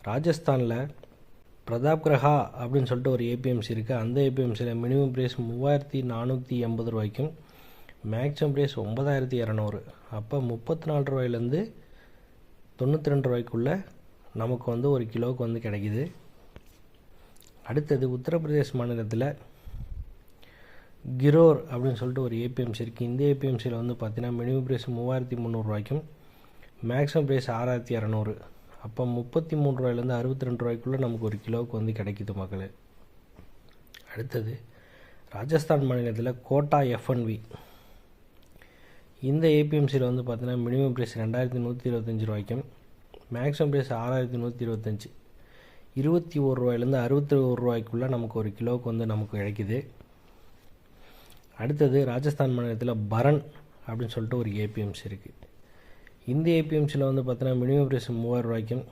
ராஜஸ்தானில் பிரதாப்கிரஹா அப்படின்னு சொல்லிட்டு ஒரு ஏபிஎம்சி இருக்குது. அந்த ஏபிஎம்சியில் மினிமம் ப்ரைஸ் 3480 ரூபாய்க்கும் மேக்ஸிமம் ப்ரைஸ் 9200. அப்போ 34 ரூபாயிலேருந்து 92 ரூபாய்க்குள்ளே நமக்கு வந்து ஒரு கிலோவுக்கு வந்து கிடைக்கிது. அடுத்தது உத்தரப்பிரதேஷ் மாநிலத்தில் கிரோர் அப்படின்னு சொல்லிட்டு ஒரு ஏபிஎம்சி இருக்குது. இந்த ஏபிஎம்சியில் வந்து பார்த்திங்கன்னா மினிமம் ப்ரைஸ் 3300 ரூபாய்க்கும் மேக்ஸிமம் ப்ரைஸ் 6200. அப்போ 33 ரூபாயிலேருந்து 62 ரூபாய்க்குள்ளே நமக்கு ஒரு கிலோவுக்கு வந்து கிடைக்கிது மக்களே. அடுத்தது ராஜஸ்தான் மாநிலத்தில் கோட்டா எஃப்என்வி. இந்த ஏபிஎம்சியில் வந்து பார்த்திங்கன்னா மினிமம் ப்ரைஸ் 2125 ரூபாய்க்கும் மேக்ஸிமம் ப்ரைஸ் 6125. 21 ரூபாயிலேருந்து 61 ரூபாய்க்குள்ளே நமக்கு ஒரு கிலோவுக்கு வந்து நமக்கு கிடைக்கிது. அடுத்தது ராஜஸ்தான் மாநிலத்தில் பரன் அப்படின்னு சொல்லிட்டு ஒரு ஏபிஎம்சி இருக்குது. இந்த ஏபிஎம்சியில் வந்து பார்த்தீங்கன்னா மினிமம் ப்ரைஸ் 3000 ரூபாய்க்கும்